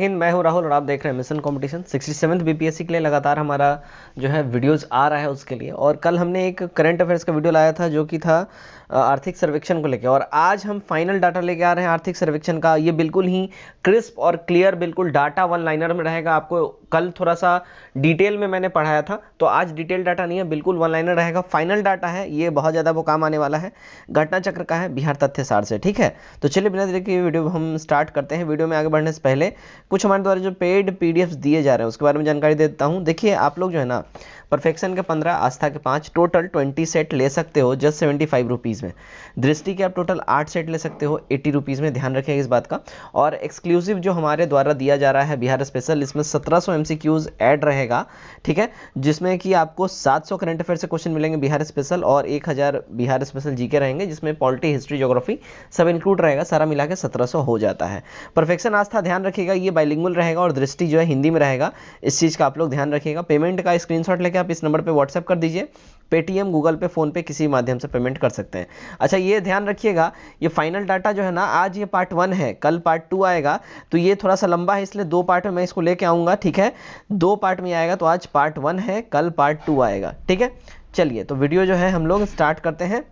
हिंद, मैं हूं राहुल और आप देख रहे हैं मिशन कंपटीशन। 67th बीपीएससी के लिए लगातार हमारा जो है वीडियोस आ रहा है उसके लिए। और कल हमने एक करंट अफेयर्स का वीडियो लाया था जो कि था आर्थिक सर्वेक्षण को लेकर, और आज हम फाइनल डाटा लेके आ रहे हैं आर्थिक सर्वेक्षण का। ये बिल्कुल ही क्रिस्प और क्लियर, बिल्कुल डाटा वन लाइनर में रहेगा। आपको कल थोड़ा सा डिटेल में मैंने पढ़ाया था, तो आज डिटेल डाटा नहीं है, बिल्कुल वन लाइनर रहेगा। फाइनल डाटा है ये, बहुत ज़्यादा वो काम आने वाला है। घटना चक्र का है, बिहार तथ्य सार से, ठीक है। तो चलिए बिना देरी के वीडियो हम स्टार्ट करते हैं। वीडियो में आगे बढ़ने से पहले कुछ हमारे द्वारा जो पेड पीडीएफ्स दिए जा रहे हैं उसके बारे में जानकारी दे देता हूं। देखिए, आप लोग जो है ना, परफेक्शन के 15, आस्था के 5, टोटल 20 सेट ले सकते हो जस्ट 75 रुपीज़ में। दृष्टि के आप टोटल 8 सेट ले सकते हो 80 रुपीज़ में, ध्यान रखिएगा इस बात का। और एक्सक्लूसिव जो हमारे द्वारा दिया जा रहा है बिहार स्पेशल, इसमें 1700 MCQs ऐड रहेगा, ठीक है, जिसमें कि आपको 700 करंट अफेयर से क्वेश्चन मिलेंगे बिहार स्पेशल, और 1000 बिहार स्पेशल जीके रहेंगे, जिसमें पॉलिटी, हिस्ट्री, ज्योग्राफी सब इंक्लूड रहेगा। सारा मिला के 1700 हो जाता है। परफेक्शन आस्था ध्यान रखिएगा ये बाइलिंगुअल रहेगा, और दृष्टि जो है हिंदी में रहेगा। इस चीज़ का आप लोग ध्यान रखिएगा। पेमेंट का स्क्रीनशॉट लेके आप इस नंबर पे व्हाट्सएप कर दीजिए। पेटीएम, गूगल पे, फोन पे, किसी माध्यम से पेमेंट कर सकते हैं। अच्छा, ये ध्यान रखिएगा, ये फाइनल डाटा जो है ना, आज ये पार्ट 1 है, कल पार्ट 2 आएगा, तो ये थोड़ा सा लंबा है, इसलिए 2 पार्ट में मैं इसको लेके आऊँगा, ठीक है। 2 पार्ट में आएगा, तो आज पार्ट 1 है, कल पार्ट 2 आएगा, ठीक है। चलिए, तो वीडियो जो है हम लोग स्टार्ट करते हैं।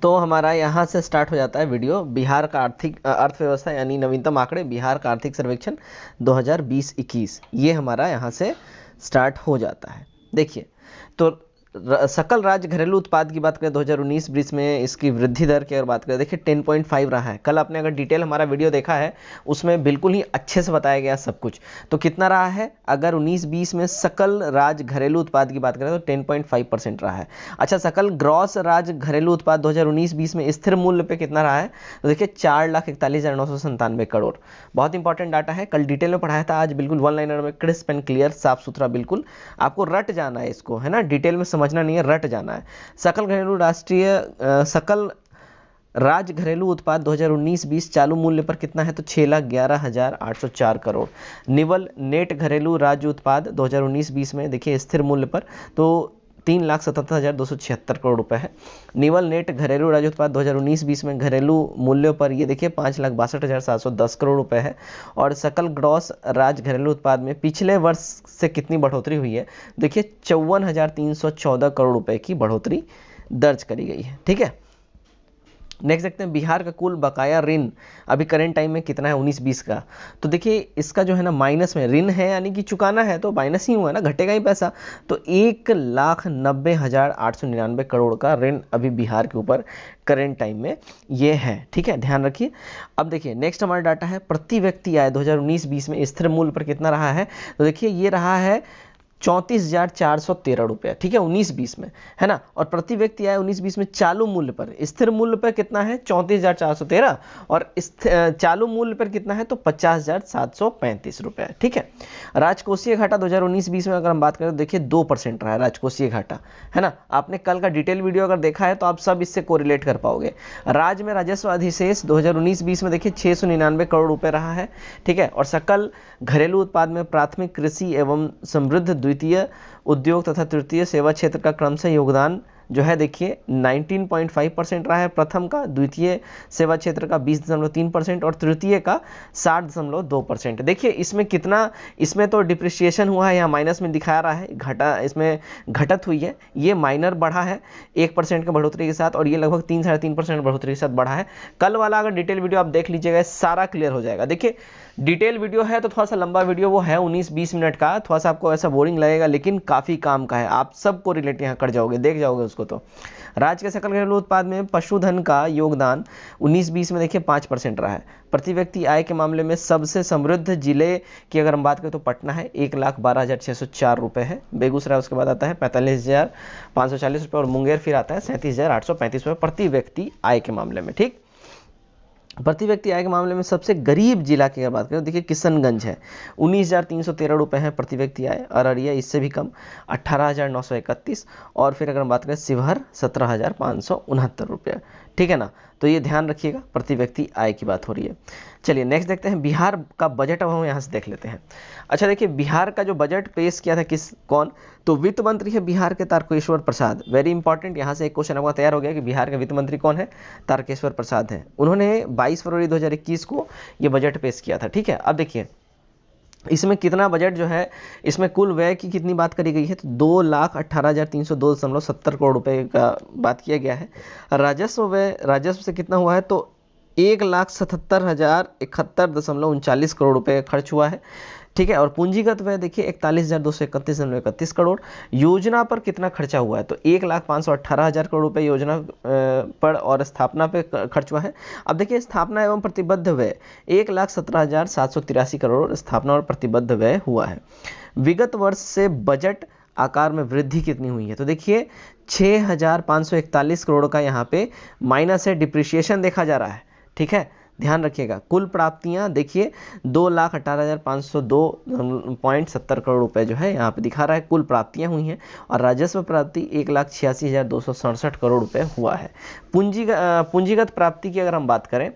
तो हमारा यहाँ से स्टार्ट हो जाता है वीडियो। बिहार का आर्थिक अर्थव्यवस्था यानी नवीनतम आंकड़े, बिहार का आर्थिक सर्वेक्षण 2020-21, ये हमारा यहाँ से स्टार्ट हो जाता है। देखिए, तो सकल राज्य घरेलू उत्पाद की बात करें 2019-20 में, इसकी वृद्धि दर की अगर बात करें, देखिए 10.5 रहा है। कल आपने अगर डिटेल हमारा वीडियो देखा है उसमें बिल्कुल ही अच्छे से बताया गया सब कुछ। तो कितना रहा है, अगर 19-20 में सकल राज्य घरेलू उत्पाद की बात करें तो 10.5% रहा है। अच्छा, सकल ग्रॉस राज्य घरेलू उत्पाद 2019-20 में स्थिर मूल्य पे कितना रहा है, तो देखिए 4,41,997 करोड़। बहुत इंपॉर्टेंट डाटा है, कल डिटेल में पढ़ाया था, आज बिल्कुल वन लाइनर में क्रिस्प एंड क्लियर, साफ सुथरा, बिल्कुल आपको रट जाना है इसको, है ना, डिटेल में समझना नहीं है, रट जाना है। सकल घरेलू सकल राज्य घरेलू उत्पाद 2019-20 चालू मूल्य पर कितना है, तो 6,11,804 करोड़। निवल नेट घरेलू राज्य उत्पाद 2019-20 में देखिए स्थिर मूल्य पर तो 3,77,276 करोड़ रुपए है। निवल नेट घरेलू राज्य उत्पाद 2019-20 में घरेलू मूल्यों पर ये देखिए 5,62,710 करोड़ रुपए है। और सकल ग्रॉस राज्य घरेलू उत्पाद में पिछले वर्ष से कितनी बढ़ोतरी हुई है, देखिए 54,314 करोड़ रुपए की बढ़ोतरी दर्ज करी गई है, ठीक है। नेक्स्ट देखते हैं, बिहार का कुल बकाया ऋण अभी करंट टाइम में कितना है 19-20 का। तो देखिए इसका जो है ना माइनस में, ऋण है यानी कि चुकाना है तो माइनस ही हुआ ना, घटेगा ही पैसा। तो 1,90,899 करोड़ का ऋण अभी बिहार के ऊपर करंट टाइम में ये है, ठीक है, ध्यान रखिए। अब देखिए नेक्स्ट हमारा डाटा है प्रति व्यक्ति आय 2019-20 में स्थिर मूल्य पर कितना रहा है, तो देखिए ये रहा है 34,413 रुपये, ठीक है, 19-20 में, है ना। और प्रति व्यक्ति आय 19-20 में चालू मूल्य पर, स्थिर मूल्य पर कितना है 34,413, और चालू मूल्य पर कितना है तो 50,735 रुपये, ठीक है। राजकोषीय घाटा 2019-20 में अगर हम बात करें तो देखिए 2% रहा है राजकोषीय घाटा, है ना। आपने कल का डिटेल वीडियो अगर देखा है तो आप सब इससे कोरिलेट कर पाओगे। राज्य में राजस्व अधिशेष 2019-20 में देखिए 699 करोड़ रुपए रहा है, ठीक है। और सकल घरेलू उत्पाद में प्राथमिक कृषि एवं समृद्ध द्वितीय उद्योग तथा तृतीय सेवा क्षेत्र का क्रम से योगदान जो है देखिए 19.5% रहा है प्रथम का, द्वितीय सेवा क्षेत्र का 20.3% और तृतीय का 60.2%। देखिए इसमें कितना, इसमें तो डिप्रिसिएशन हुआ है, यहाँ माइनस में दिखा रहा है, घटा इसमें घटत हुई है, ये माइनर बढ़ा है 1% का बढ़ोतरी के साथ, और ये लगभग 3-3.5% बढ़ोतरी के साथ बढ़ा है। कल वाला अगर डिटेल वीडियो आप देख लीजिएगा सारा क्लियर हो जाएगा। देखिए डिटेल वीडियो है तो थोड़ा सा लंबा वीडियो वो है 19-20 मिनट का, थोड़ा सा आपको ऐसा बोरिंग लगेगा, लेकिन काफ़ी काम का है, आप सबको रिलेट यहाँ कर जाओगे, देख जाओगे उसको। तो राज्य के सकल घरेलू उत्पाद में पशुधन का योगदान 19-20 में देखिए 5% रहा है। प्रति व्यक्ति आय के मामले में सबसे समृद्ध जिले की अगर हम बात करें तो पटना है, 1,12,604 रुपये है। बेगूसराय उसके बाद आता है 45,540 रुपये, और मुंगेर फिर आता है 37,835 रुपये प्रति व्यक्ति आय के मामले में, ठीक। प्रति व्यक्ति आय के मामले में सबसे गरीब जिला की अगर बात करें तो देखिए किशनगंज है, 19,313 रुपये है प्रति व्यक्ति आय। अररिया इससे भी कम 18,931, और फिर अगर हम बात करें शिवहर 17,569 रुपये, ठीक है ना। तो ये ध्यान रखिएगा, प्रति व्यक्ति आय की बात हो रही है। चलिए नेक्स्ट देखते हैं बिहार का बजट, अब हम यहाँ से देख लेते हैं। अच्छा देखिए, बिहार का जो बजट पेश किया था कौन, तो वित्त मंत्री है बिहार के तारकेश्वर प्रसाद। वेरी इंपॉर्टेंट, यहाँ से एक क्वेश्चन आपका तैयार हो गया कि बिहार के वित्त मंत्री कौन है, तारकेश्वर प्रसाद है। उन्होंने 22 फरवरी 2021 को ये बजट पेश किया था। ठीक है, अब देखिए इसमें कितना बजट जो है, इसमें कुल व्यय की कितनी बात करी गई है, तो 2,18,302.70 करोड़ रुपए का बात किया गया है। राजस्व व्यय, राजस्व से कितना हुआ है, तो 1,77,071.39 करोड़ रुपए खर्च हुआ है। ठीक है, और पूंजीगत व्यय देखिए 41,231.31 करोड़। योजना पर कितना खर्चा हुआ है, तो 1,518,000 करोड़ रुपए योजना पर और स्थापना पे खर्च हुआ है। अब देखिए स्थापना एवं प्रतिबद्ध व्यय 1,17,783 करोड़ स्थापना और प्रतिबद्ध व्यय हुआ है। विगत वर्ष से बजट आकार में वृद्धि कितनी हुई है, तो देखिए 6,541 करोड़ का यहाँ पे माइनस है, डिप्रिसिएशन देखा जा रहा है। ठीक है, ध्यान रखिएगा। कुल प्राप्तियां देखिए 2,18,502.70 करोड़ रुपए जो है यहाँ पे दिखा रहा है, कुल प्राप्तियां हुई हैं। और राजस्व प्राप्ति 1,86,267 करोड़ रुपए हुआ है। पूंजीगत प्राप्ति की अगर हम बात करें,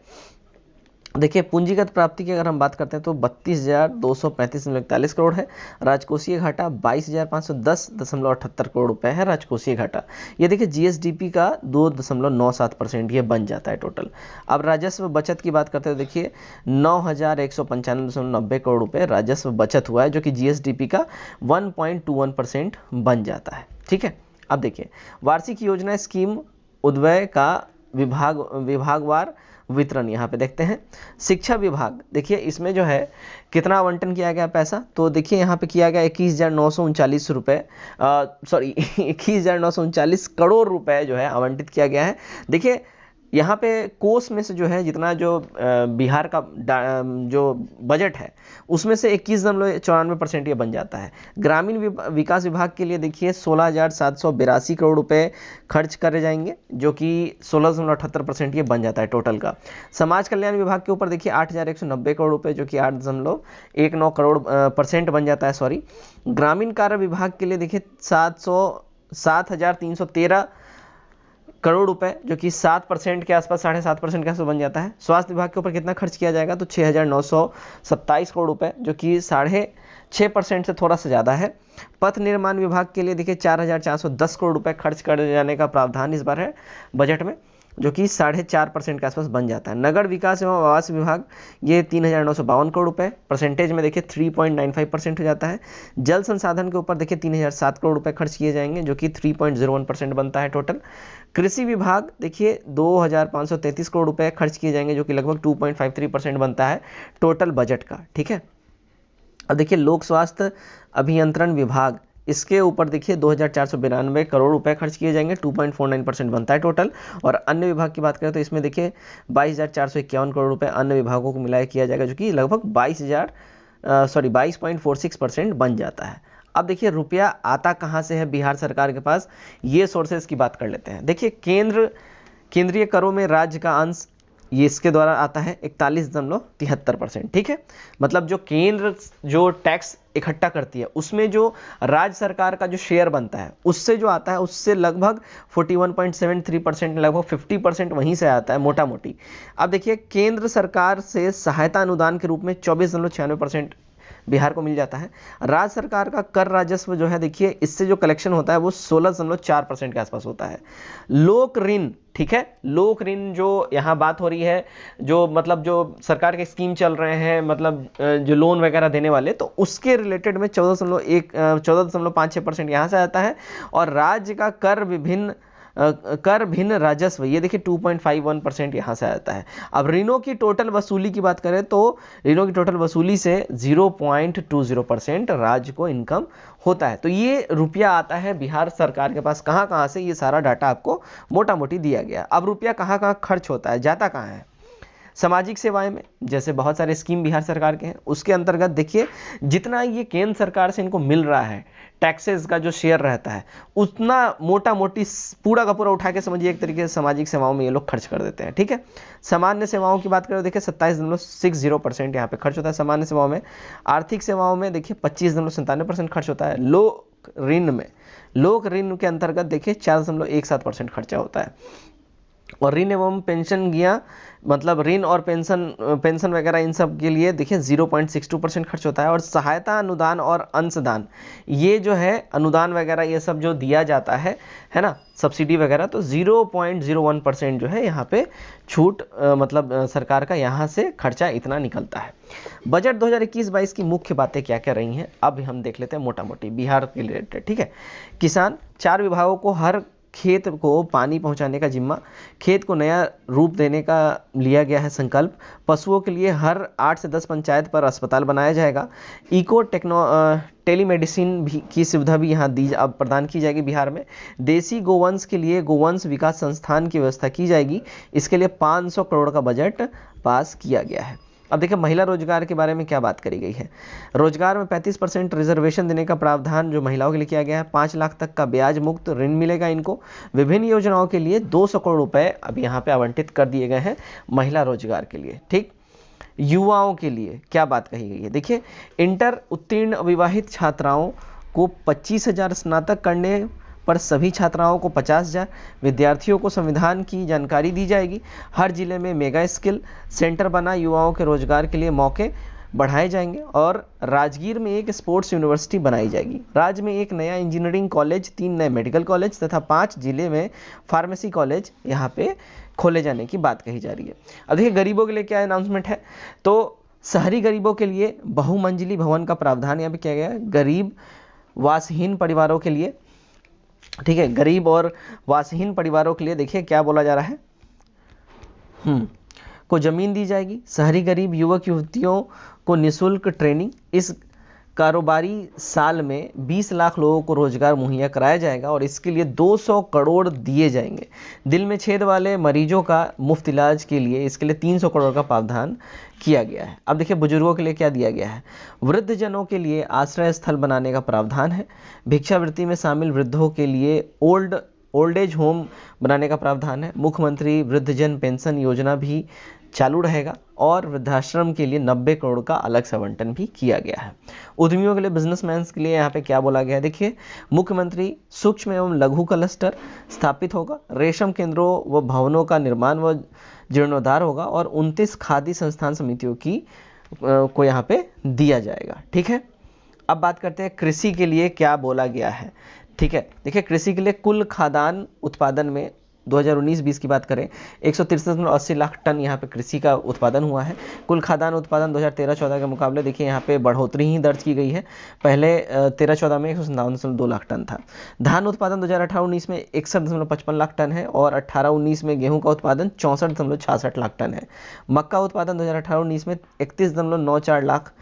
देखिए पूंजीगत प्राप्ति की अगर हम बात करते हैं तो 32,235.41 करोड़ है। राजकोषीय घाटा 22,510.78 करोड़ रुपए है राजकोषीय घाटा। ये देखिए जीएसडीपी का 2.97% ये बन जाता है टोटल। अब राजस्व बचत की बात करते हैं, देखिए 9,195.90 करोड़ रुपए राजस्व बचत हुआ है, जो कि जीएसडीपी का 1.21% बन जाता है। ठीक है, अब देखिए वार्षिक योजना स्कीम उद्वय का विभागवार वितरण यहाँ पे देखते हैं। शिक्षा विभाग देखिए इसमें जो है कितना आवंटन किया गया पैसा, तो देखिए यहाँ पे किया गया 21,939 रुपये, सॉरी 21,939 करोड़ रुपए जो है आवंटित किया गया है। देखिए यहाँ पे कोष में से जो है जितना जो बिहार का जो बजट है उसमें से 21.94% ये बन जाता है। ग्रामीण विकास विभाग के लिए देखिए 16,782 करोड़ रुपए खर्च करे जाएंगे, जो कि 16.78% ये बन जाता है टोटल का। समाज कल्याण विभाग के ऊपर देखिए 8,190 करोड़ रुपए, जो कि 8.19 करोड़ % बन जाता है, सॉरी। ग्रामीण कार्य विभाग के लिए देखिए 7,313 करोड़ रुपए, जो कि 7% के आसपास, 7.5% के आसपास बन जाता है। स्वास्थ्य विभाग के ऊपर कितना खर्च किया जाएगा, तो 6,927 करोड़ रुपए, जो कि 6.5% से थोड़ा सा ज़्यादा है। पथ निर्माण विभाग के लिए देखिए 4,410 करोड़ रुपए खर्च कर जाने का प्रावधान इस बार है बजट में, जो कि 4.5% के आसपास बन जाता है। नगर विकास एवं आवास विभाग ये 3,952 करोड़ रुपए, परसेंटेज में देखिए 3.95% हो जाता है। जल संसाधन के ऊपर देखिए 3,007 करोड़ रुपए खर्च किए जाएंगे, जो कि 3.01% बनता है टोटल। कृषि विभाग देखिए 2,533 करोड़ रुपए खर्च किए जाएंगे, जो कि लगभग 2.53% बनता है टोटल बजट का। ठीक है, अब देखिए लोक स्वास्थ्य अभियंत्रण विभाग, इसके ऊपर देखिए 2,492 करोड़ रुपए खर्च किए जाएंगे, 2.49% बनता है टोटल। और अन्य विभाग की बात करें तो इसमें देखिए 22,451 करोड़ रुपए अन्य विभागों को मिलाया किया जाएगा, जो कि लगभग 22.46% बन जाता है। अब देखिए रुपया आता कहाँ से है बिहार सरकार के पास, ये सोर्सेज की बात कर लेते हैं। देखिए केंद्रीय करों में राज्य का अंश ये इसके द्वारा आता है 41.73%। ठीक है, मतलब जो केंद्र जो टैक्स इकट्ठा करती है उसमें जो राज्य सरकार का जो शेयर बनता है उससे जो आता है उससे लगभग 41.73%, लगभग 50% वहीं से आता है मोटा मोटी। अब देखिए केंद्र सरकार से सहायता अनुदान के रूप में 24.96% बिहार को मिल जाता है। राज्य सरकार का कर राजस्व जो है देखिए इससे जो कलेक्शन होता है वो 16.4% के आसपास होता है। लोक ऋण, ठीक है, लोक ऋण जो यहाँ बात हो रही है, जो मतलब जो सरकार के स्कीम चल रहे हैं, मतलब जो लोन वगैरह देने वाले, तो उसके रिलेटेड में 14.56% यहाँ से आता है। और राज्य का कर भिन्न राजस्व ये देखिए 2.51% यहाँ से आता है। अब ऋणों की टोटल वसूली की बात करें तो ऋणों की टोटल वसूली से 0.20% राज्य को इनकम होता है। तो ये रुपया आता है बिहार सरकार के पास कहाँ कहाँ से, ये सारा डाटा आपको मोटा मोटी दिया गया। अब रुपया कहाँ कहाँ खर्च होता है, जाता कहाँ है, सामाजिक सेवाएं में जैसे बहुत सारे स्कीम बिहार सरकार के हैं, उसके अंतर्गत देखिए जितना ये केंद्र सरकार से इनको मिल रहा है टैक्सेस का जो शेयर रहता है उतना मोटा मोटी पूरा का पूरा उठा के समझिए एक तरीके से सामाजिक सेवाओं में ये लोग खर्च कर देते हैं। ठीक है, सामान्य सेवाओं की बात करें देखिए 27.60% यहाँ पे खर्च होता है सामान्य सेवाओं में। आर्थिक सेवाओं में देखिए 25.97% खर्च होता है। लोक ऋण के अंतर्गत देखिए 4.17% खर्चा होता है। और ऋण एवं पेंशन गया, मतलब ऋण और पेंशन वगैरह इन सब के लिए देखिए 0.62% खर्च होता है। और सहायता अनुदान और अंशदान, ये जो है अनुदान वगैरह ये सब जो दिया जाता है ना, सब्सिडी वगैरह, तो 0.01% जो है यहाँ पे छूट, मतलब सरकार का यहाँ से खर्चा इतना निकलता है। बजट 2021-22 की मुख्य बातें क्या क्या रही हैं अब हम देख लेते हैं मोटा मोटी बिहार के रिलेटेड। ठीक है, किसान, 4 विभागों को हर खेत को पानी पहुंचाने का जिम्मा, खेत को नया रूप देने का लिया गया है संकल्प। पशुओं के लिए हर 8 से 10 पंचायत पर अस्पताल बनाया जाएगा। इको टेलीमेडिसिन भी की सुविधा भी यहाँ अब प्रदान की जाएगी बिहार में। देसी गोवंश के लिए गोवंश विकास संस्थान की व्यवस्था की जाएगी। इसके लिए 500 करोड़ का बजट पास किया गया है। अब देखिए महिला रोजगार के बारे में क्या बात करी गई है। रोजगार में 35% रिजर्वेशन देने का प्रावधान जो महिलाओं के लिए किया गया है। 5 लाख तक का ब्याज मुक्त ऋण मिलेगा इनको। विभिन्न योजनाओं के लिए 200 करोड़ रुपए अब यहाँ पे आवंटित कर दिए गए हैं महिला रोजगार के लिए। ठीक, युवाओं के लिए क्या बात कही गई है, देखिए इंटर उत्तीर्ण अविवाहित छात्राओं को 25,000, स्नातक करने पर सभी छात्राओं को 50,000, विद्यार्थियों को संविधान की जानकारी दी जाएगी। हर जिले में मेगा स्किल सेंटर बना युवाओं के रोजगार के लिए मौके बढ़ाए जाएंगे। और राजगीर में एक स्पोर्ट्स यूनिवर्सिटी बनाई जाएगी। राज्य में एक नया इंजीनियरिंग कॉलेज, 3 नए मेडिकल कॉलेज तथा 5 जिले में फार्मेसी कॉलेज यहाँ पे खोले जाने की बात कही जा रही है। अब देखिए गरीबों के लिए क्या अनाउंसमेंट है, तो शहरी गरीबों के लिए बहुमंजिली भवन का प्रावधान यहाँ पे किया गया है। गरीब वासहीन परिवारों के लिए, ठीक है, गरीब और वासहीन परिवारों के लिए देखिए क्या बोला जा रहा है, को जमीन दी जाएगी। शहरी गरीब युवक युवतियों को निःशुल्क ट्रेनिंग। इस कारोबारी साल में 20 लाख लोगों को रोजगार मुहैया कराया जाएगा और इसके लिए 200 करोड़ दिए जाएंगे। दिल में छेद वाले मरीजों का मुफ्त इलाज के लिए इसके लिए 300 करोड़ का प्रावधान किया गया है। अब देखिए बुजुर्गों के लिए क्या दिया गया है। वृद्ध जनों के लिए आश्रय स्थल बनाने का प्रावधान है। भिक्षावृत्ति में शामिल वृद्धों के लिए ओल्ड एज होम बनाने का प्रावधान है। मुख्यमंत्री वृद्धजन पेंशन योजना भी चालू रहेगा और वृद्धाश्रम के लिए 90 करोड़ का अलग से आवंटन भी किया गया है। उद्यमियों के लिए, बिजनेसमैन के लिए यहाँ पे क्या बोला गया है, देखिए मुख्यमंत्री सूक्ष्म एवं लघु क्लस्टर स्थापित होगा। रेशम केंद्रों व भवनों का निर्माण व जीर्णोद्धार होगा और 29 खादी संस्थान समितियों की को यहाँ पे दिया जाएगा। ठीक है, अब बात करते हैं कृषि के लिए क्या बोला गया है। ठीक है, देखिए कृषि के लिए कुल खाद्यान्न उत्पादन में 2019-20 की बात करें 163.80 लाख टन यहाँ पे कृषि का उत्पादन हुआ है। कुल खाद्यान्न उत्पादन 2013-14 के मुकाबले देखिए यहाँ पे बढ़ोतरी ही दर्ज की गई है। पहले 13-14 में 157.2 लाख टन था। धान उत्पादन 2018-19 में 61.55 लाख टन है और 18-19 में गेहूं का उत्पादन 64.66 लाख टन है। मक्का उत्पादन 2018-19 में 31.94 लाख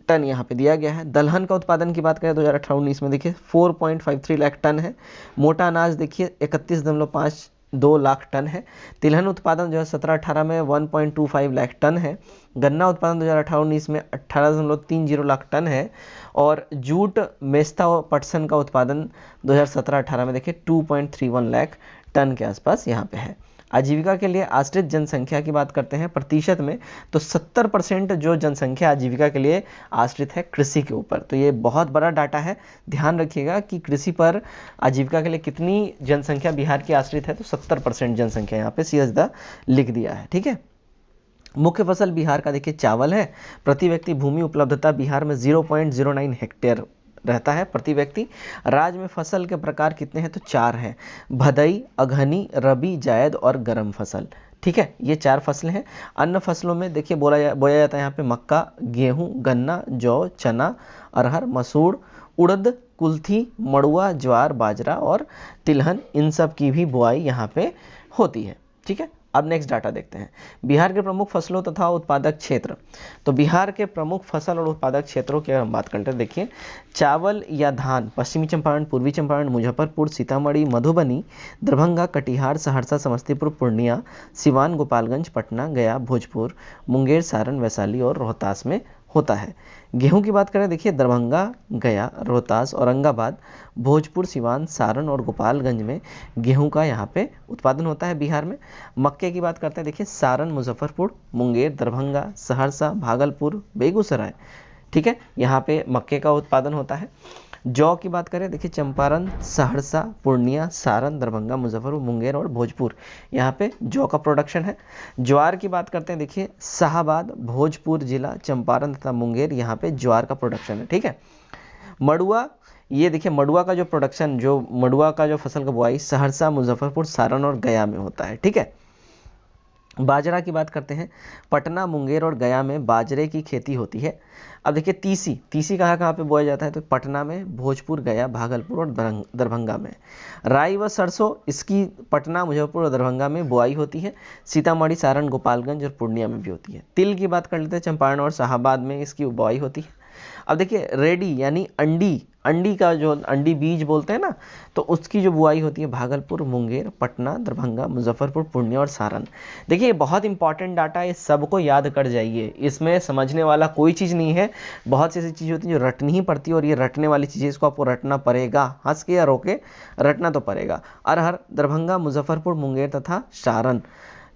टन यहाँ पे दिया गया है। दलहन का उत्पादन की बात करें 2018-19 में देखिए 4.53 लाख टन है। मोटा अनाज देखिए 31.52 लाख टन है। तिलहन उत्पादन जो है 17-18 में 1.25 लाख टन है। गन्ना उत्पादन 2018-19 में 18.30 लाख टन है और जूट, मेस्ता और पटसन का उत्पादन 2017-18 में देखिए 2.31 लाख टन के आसपास यहाँ पे है। आजीविका के लिए आश्रित जनसंख्या की बात करते हैं प्रतिशत में, तो 70% जो जनसंख्या आजीविका के लिए आश्रित है कृषि के ऊपर। तो ये बहुत बड़ा डाटा है, ध्यान रखिएगा कि कृषि पर आजीविका के लिए कितनी जनसंख्या बिहार की आश्रित है, तो 70% जनसंख्या यहाँ पे सीधा लिख दिया है। ठीक है, मुख्य फसल बिहार का देखिए चावल है। प्रति व्यक्ति भूमि उपलब्धता बिहार में 0.09 हेक्टेयर रहता है प्रति व्यक्ति। राज्य में फसल के प्रकार कितने हैं, तो 4 हैं, भदई, अघनी, रबी, जायद और गर्म फसल। ठीक है, ये 4 फसलें हैं। अन्य फसलों में देखिए बोया जाता है यहाँ पे मक्का, गेहूं, गन्ना, जौ, चना, अरहर, मसूर, उड़द, कुल्थी, मड़ुआ, ज्वार, बाजरा और तिलहन, इन सब की भी बुआई यहाँ पे होती है। ठीक है, अब नेक्स्ट डाटा देखते हैं बिहार के प्रमुख फसलों तथा उत्पादक क्षेत्र। तो बिहार के प्रमुख फसल और उत्पादक क्षेत्रों की हम बात करते हैं, देखिए चावल या धान पश्चिमी चंपारण, पूर्वी चंपारण, मुजफ्फरपुर, सीतामढ़ी, मधुबनी, दरभंगा, कटिहार, सहरसा, समस्तीपुर, पूर्णिया, सिवान, गोपालगंज, पटना, गया, भोजपुर, मुंगेर, सारण, वैशाली और रोहतास में होता है। गेहूं की बात करें देखिए दरभंगा, गया, रोहतास, औरंगाबाद, भोजपुर, सिवान, सारण और गोपालगंज में गेहूं का यहाँ पे उत्पादन होता है बिहार में। मक्के की बात करते हैं देखिए सारण, मुजफ्फरपुर, मुंगेर, दरभंगा, सहरसा, भागलपुर, बेगूसराय, ठीक है, यहाँ पे मक्के का उत्पादन होता है। जौ की बात करें देखिए चंपारण, सहरसा, पूर्णिया, सारण, दरभंगा, मुजफ्फरपुर, मुंगेर और भोजपुर, यहाँ पे जौ का प्रोडक्शन है। ज्वार की बात करते हैं देखिए शाहाबाद, भोजपुर जिला, चंपारण तथा मुंगेर, यहाँ पे ज्वार का प्रोडक्शन है। ठीक है। मड़ुआ, ये देखिए मड़ुआ का जो प्रोडक्शन, जो मड़ुआ का जो फसल का बुआई सहरसा, मुजफ्फरपुर, सारण और गया में होता है। ठीक है। बाजरा की बात करते हैं, पटना, मुंगेर और गया में बाजरे की खेती होती है। अब देखिए तीसी, तीसी कहाँ कहाँ पे बोया जाता है, तो पटना में, भोजपुर, गया, भागलपुर और दरभंगा में। राई व सरसों, इसकी पटना, मुजफ्फरपुर और दरभंगा में बुआई होती है। सीतामढ़ी, सारण, गोपालगंज और पूर्णिया में भी होती है। तिल की बात कर लेते हैं, चंपारण और शाहाबाद में इसकी बुआई होती है। अब देखिए रेडी यानी अंडी, अंडी का जो अंडी बीज बोलते हैं ना, तो उसकी जो बुआई होती है भागलपुर, मुंगेर, पटना, दरभंगा, मुजफ्फरपुर, पूर्णिया और सारण। देखिए बहुत इंपॉर्टेंट डाटा है, सबको याद कर जाइए, इसमें समझने वाला कोई चीज़ नहीं है। बहुत सी ऐसी चीज़ें होती हैं जो रटनी ही पड़ती है, और ये रटने वाली चीज़ें, इसको आपको रटना पड़ेगा, हंस के या रोके, रटना तो पड़ेगा। अरहर, दरभंगा, मुजफ्फरपुर, मुंगेर तथा सारण।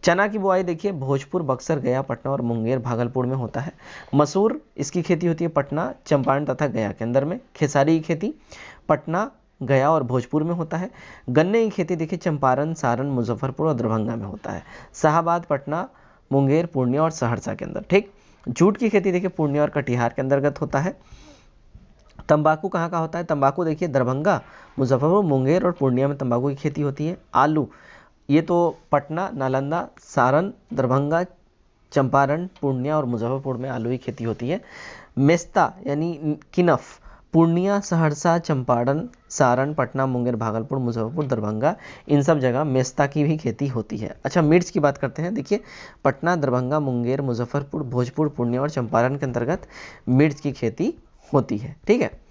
चना की बुआई देखिए भोजपुर, बक्सर, गया, पटना और मुंगेर, भागलपुर में होता है। मसूर, इसकी खेती होती है पटना, चंपारण तथा गया के अंदर में। खेसारी की खेती पटना, गया और भोजपुर में होता है। गन्ने की खेती देखिए चंपारण, सारण, मुजफ्फरपुर और दरभंगा में होता है। शाहाबाद, पटना, मुंगेर, पूर्णिया और सहरसा के अंदर। ठीक। जूट की खेती देखिए पूर्णिया और कटिहार के अंतर्गत होता है। तंबाकू कहाँ का होता है, तंबाकू देखिए दरभंगा, मुजफ्फरपुर, मुंगेर और पूर्णिया में तंबाकू की खेती होती है। आलू, ये तो पटना, नालंदा, सारण, दरभंगा, चंपारण, पूर्णिया और मुजफ्फरपुर में आलू की खेती होती है। मेस्ता यानी किनफ, पूर्णिया, सहरसा, चंपारण, सारण, पटना, मुंगेर, भागलपुर, मुजफ्फरपुर, दरभंगा, इन सब जगह मेस्ता की भी खेती होती है। अच्छा मिर्च की बात करते हैं, देखिए पटना, दरभंगा, मुंगेर, मुजफ्फरपुर, भोजपुर, पूर्णिया और चंपारण के अंतर्गत मिर्च की खेती होती है। ठीक है।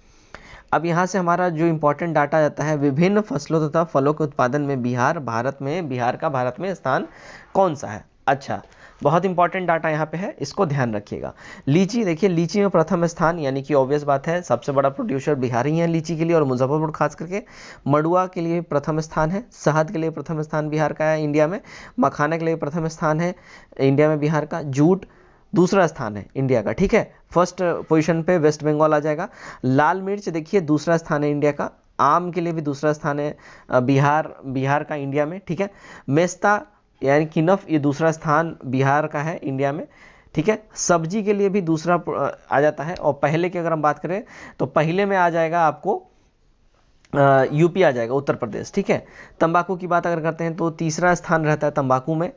अब यहाँ से हमारा जो इम्पोर्टेंट डाटा जाता है, विभिन्न फसलों तथा फलों के उत्पादन में बिहार का भारत में स्थान कौन सा है। अच्छा बहुत इंपॉर्टेंट डाटा यहाँ पे है, इसको ध्यान रखिएगा। लीची देखिए, लीची में प्रथम स्थान, यानी कि ऑब्वियस बात है सबसे बड़ा प्रोड्यूसर बिहार ही है लीची के लिए, और मुजफ्फरपुर खास करके। मड़ुआ के लिए प्रथम स्थान है, शहद के लिए प्रथम स्थान बिहार का है इंडिया में, मखाने के लिए प्रथम स्थान है इंडिया में बिहार का, जूट दूसरा स्थान है इंडिया का। ठीक है। फर्स्ट पोजीशन पे वेस्ट बंगाल आ जाएगा। लाल मिर्च देखिए दूसरा स्थान है इंडिया का। आम के लिए भी दूसरा स्थान है बिहार का इंडिया में। ठीक है। मेस्ता यानी किनफ, ये दूसरा स्थान बिहार का है इंडिया में। ठीक है। सब्जी के लिए भी दूसरा आ जाता है, और पहले की अगर हम बात करें तो पहले में आ जाएगा आपको यूपी आ जाएगा, उत्तर प्रदेश। ठीक है। तंबाकू की बात अगर करते हैं तो तीसरा स्थान रहता है तंबाकू में।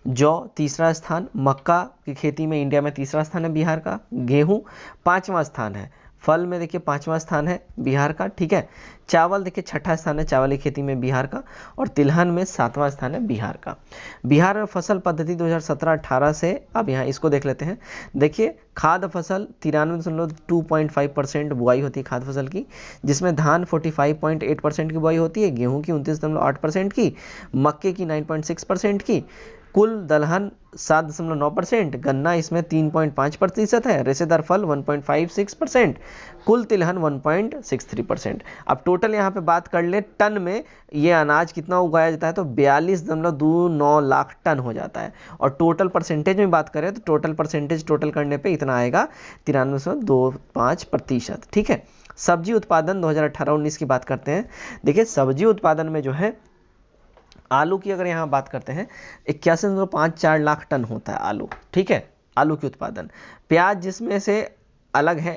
जौ तीसरा स्थान, मक्का की खेती में इंडिया में तीसरा स्थान है बिहार का। गेहूं पांचवा स्थान है, फल में देखिए पांचवा स्थान है बिहार का। ठीक है। चावल देखिए छठा स्थान है चावल की खेती में बिहार का, और तिलहन में सातवां स्थान है बिहार का। बिहार में फसल पद्धति 2017-18 से, अब यहाँ इसको देख लेते हैं। देखिए खाद्य फसल 93.2.5% बुआई होती है खाद्य फसल की, जिसमें धान 45.8% की बुआई होती है, गेहूं की 29.8% की, मक्के की 9.6% की, कुल दलहन 7.9%, गन्ना इसमें 3.5% है, रेशेदार फल 1.56%, कुल तिलहन 1.63%। अब टोटल यहाँ पे बात कर ले टन में ये अनाज कितना उगाया जाता है, तो 42.29 लाख टन हो जाता है। और टोटल परसेंटेज में बात करें तो टोटल परसेंटेज टोटल करने पे इतना आएगा 93.25%। ठीक है। सब्जी उत्पादन 2018-19 की बात करते हैं। देखिए सब्जी उत्पादन में जो है आलू की अगर यहाँ बात करते हैं 81.54 लाख टन होता है आलू। ठीक है। आलू की उत्पादन। प्याज जिसमें से अलग है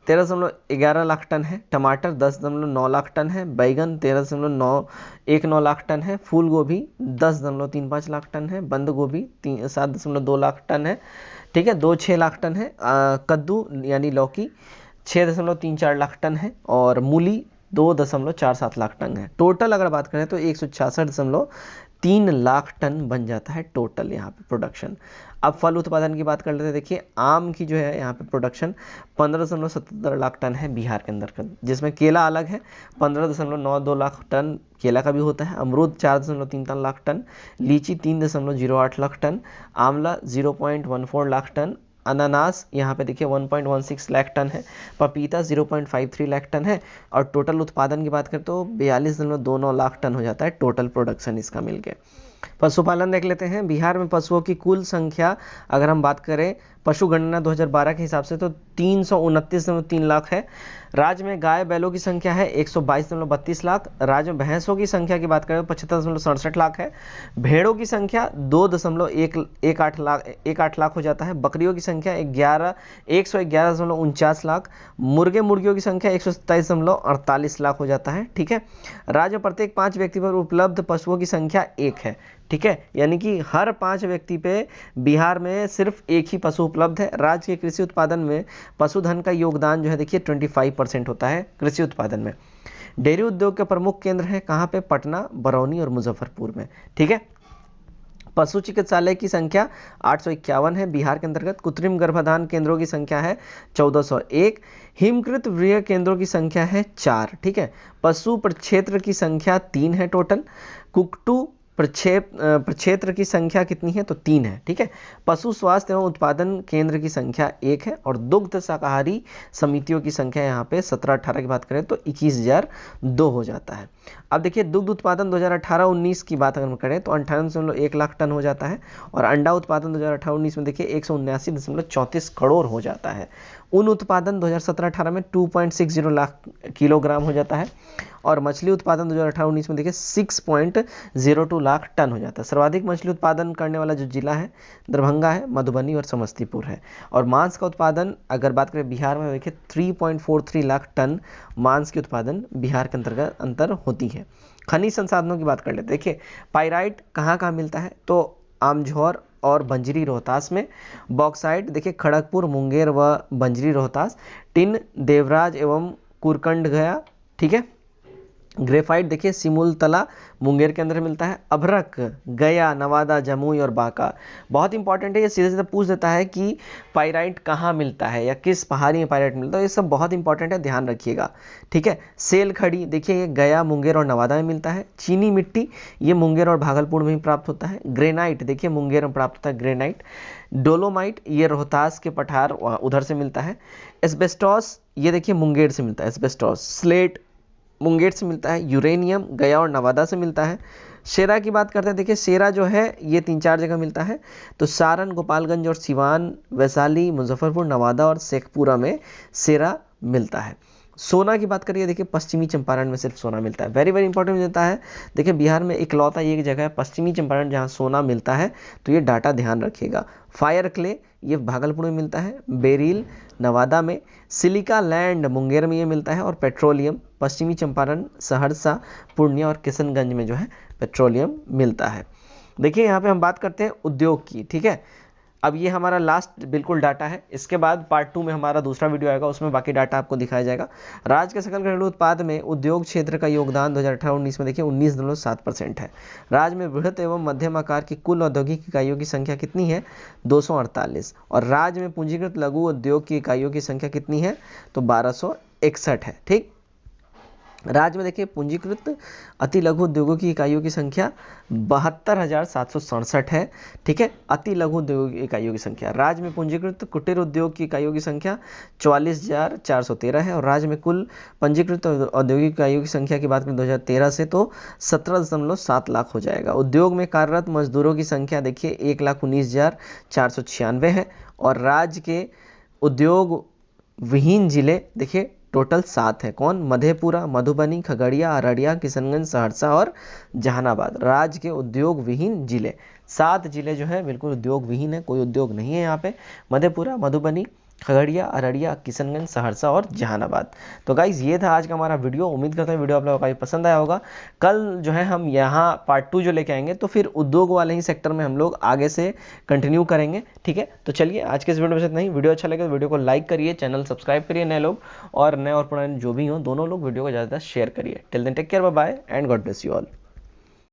13.11 लाख टन है, टमाटर 10.9 लाख टन है, बैगन 13.919 लाख टन है, फूल गोभी 10.35 लाख टन है, बंद गोभी 7.2 लाख टन है। ठीक है। 2.6 लाख टन है। कद्दू यानी लौकी 6.34 लाख टन है, और मूली 2.47 लाख टन है। टोटल अगर बात करें तो 166.3 लाख टन बन जाता है टोटल यहाँ पे प्रोडक्शन। अब फल उत्पादन की बात कर लेते हैं। देखिए आम की जो है यहाँ पे प्रोडक्शन 15.77 लाख टन है बिहार के अंदर का, जिसमें केला अलग है 15.92 लाख टन केला का भी होता है, अमरूद 4.33 लाख टन, लीची 3.08 लाख टन, आंवला 0.14 लाख टन, अनानास यहाँ पे देखिए 1.16 लाख टन है, पपीता 0.53 लाख टन है, और टोटल उत्पादन की बात करें तो 42.29 लाख टन हो जाता है टोटल प्रोडक्शन इसका मिलके। पशुपालन देख लेते हैं। बिहार में पशुओं की कुल संख्या अगर हम बात करें पशु गणना 2012 के हिसाब से तो 329.3 लाख है। राज्य में गाय बैलों की संख्या है 122.32 लाख। राज्य में भैंसों की संख्या की बात करें तो 75.67 लाख है। भेड़ों की संख्या 2.18 लाख हो जाता है। बकरियों की संख्या 111.49 लाख। मुर्गे मुर्गियों की संख्या 127.48 लाख हो जाता है। ठीक है, राज्य में प्रत्येक 5 व्यक्ति पर उपलब्ध पशुओं की संख्या 1 है। ठीक है, यानी कि हर 5 व्यक्ति पे बिहार में सिर्फ एक ही पशु उपलब्ध है। राज्य के कृषि उत्पादन में पशुधन का योगदान जो है देखिए 25% होता है कृषि उत्पादन में। डेयरी उद्योग के प्रमुख केंद्र है कहाँ पे? पटना, बरौनी और मुजफ्फरपुर में। ठीक है, पशु चिकित्सालय की संख्या 851 है बिहार के अंतर्गत। कृत्रिम गर्भाधान केंद्रों की संख्या है 1401। हिमकृत वृय केंद्रों की संख्या है 4। ठीक है, पशु प्रक्षेत्र की संख्या 3 है टोटल। कुक्कुट प्रक्षेत्र की संख्या कितनी है? तो 3 है। ठीक है, पशु स्वास्थ्य एवं उत्पादन केंद्र की संख्या 1 है और दुग्ध शाकाहारी समितियों की संख्या यहाँ पे 17-18 की बात करें तो 21,002 हो जाता है। अब देखिए दुग्ध उत्पादन 2018-19 की बात अगर हम करें तो 58.1 लाख टन हो जाता है और अंडा उत्पादन 2018-19 में देखिए 179.34 करोड़ हो जाता है। ऊन उत्पादन 2017-18 में 2.60 लाख किलोग्राम हो जाता है और मछली उत्पादन 2018-19 में देखिए 6.02 लाख टन हो जाता है। सर्वाधिक मछली उत्पादन करने वाला जो जिला है दरभंगा है, मधुबनी और समस्तीपुर है। और मांस का उत्पादन अगर बात करें बिहार में देखिए 3.43 लाख टन मांस के उत्पादन बिहार के अंतर्गत अंतर होती है। खनिज संसाधनों की बात कर लेते हैं। देखिए पाइराइट कहाँ कहाँ मिलता है? तो आमझौर और बंजरी रोहतास में। बॉक्साइट देखिए खड़गपुर, मुंगेर व बंजरी रोहतास। टिन देवराज एवं कुरकंड गया। ठीक है, ग्रेफाइट देखिए सिमुलतला मुंगेर के अंदर मिलता है। अभ्रक गया, नवादा, जमुई और बांका। बहुत इंपॉर्टेंट है, ये सीधे सीधे पूछ देता है कि पाइराइट कहाँ मिलता है या किस पहाड़ी में पाइराइट मिलता है। ये सब बहुत इंपॉर्टेंट है, ध्यान रखिएगा। ठीक है, सेल खड़ी देखिए ये गया, मुंगेर और नवादा में मिलता है। चीनी मिट्टी ये मुंगेर और भागलपुर में ही प्राप्त होता है। ग्रेनाइट देखिए मुंगेर में प्राप्त होता है ग्रेनाइट। डोलोमाइट ये रोहतास के पठार उधर से मिलता है। एस्बेस्टॉस ये देखिए मुंगेर से मिलता है एस्बेस्टॉस। स्लेट मुंगेर से मिलता है। यूरेनियम गया और नवादा से मिलता है। शेरा की बात करते हैं, देखिए शेरा जो है ये 3-4 जगह मिलता है। तो सारण, गोपालगंज और सिवान, वैशाली, मुजफ्फरपुर, नवादा और शेखपुरा में शेरा मिलता है। सोना की बात करिए देखिए पश्चिमी चंपारण में सिर्फ सोना मिलता है। वेरी वेरी इंपॉर्टेंट मिलता है। देखिए बिहार में इकलौता एक जगह है पश्चिमी चंपारण जहाँ सोना मिलता है, तो ये डाटा ध्यान रखिएगा। फायर क्ले ये भागलपुर में मिलता है। बेरिल नवादा में। सिलिका लैंड मुंगेर में ये मिलता है। और पेट्रोलियम पश्चिमी चंपारण, सहरसा, पूर्णिया और किशनगंज में जो है पेट्रोलियम मिलता है। देखिए यहाँ पे हम बात करते हैं उद्योग की। ठीक है, अब ये हमारा लास्ट बिल्कुल डाटा है। इसके बाद पार्ट 2 में हमारा दूसरा वीडियो आएगा, उसमें बाकी डाटा आपको दिखाया जाएगा। राज्य के सकल घरेलू उत्पाद में उद्योग क्षेत्र का योगदान 2018-19 में देखिए 19.7% है। राज्य में बृहत एवं मध्यम आकार की कुल औद्योगिक इकाइयों की संख्या कितनी है? 248। और राज्य में पूंजीकृत लघु उद्योग की इकाइयों की संख्या कितनी है? तो 1261 है। ठीक, राज्य में देखिए पूंजीकृत अति लघु उद्योगों की इकाइयों की संख्या 72,767 है। ठीक है, अति लघु उद्योग इकाइयों की संख्या। राज्य में पूंजीकृत कुटीर उद्योग की इकाइयों की संख्या 44,413 है। और राज्य में कुल पंजीकृत औद्योगिक इकाइयों की संख्या की बात करें 2013 से तो 17.7 लाख हो जाएगा। उद्योग में कार्यरत मजदूरों की संख्या देखिए 1,19,496 है। और राज्य के उद्योग विहीन जिले देखिए टोटल 7 है। कौन? मधेपुरा, मधुबनी, खगड़िया, अररिया, किशनगंज, सहरसा और जहानाबाद। राज्य के उद्योग विहीन जिले 7 जिले जो है बिल्कुल उद्योग विहीन है, कोई उद्योग नहीं है यहाँ पे। मधेपुरा, मधुबनी, खगड़िया, अररिया, किशनगंज, सहरसा और जहानाबाद। तो गाइज ये था आज का हमारा वीडियो। उम्मीद करते हैं वीडियो आप लोगों को काफ़ी पसंद आया होगा। कल जो है हम यहाँ पार्ट 2 जो लेके आएंगे तो फिर उद्योग वाले ही सेक्टर में हम लोग आगे से कंटिन्यू करेंगे। ठीक है, तो चलिए आज के इस वीडियो में इतना ही। वीडियो अच्छा लगे तो वीडियो को लाइक करिए, चैनल सब्सक्राइब करिए नए लोग, और नए और पुराने जो भी हों दोनों लोग वीडियो को ज़्यादा शेयर करिए। Till then take care, bye bye and God bless you all.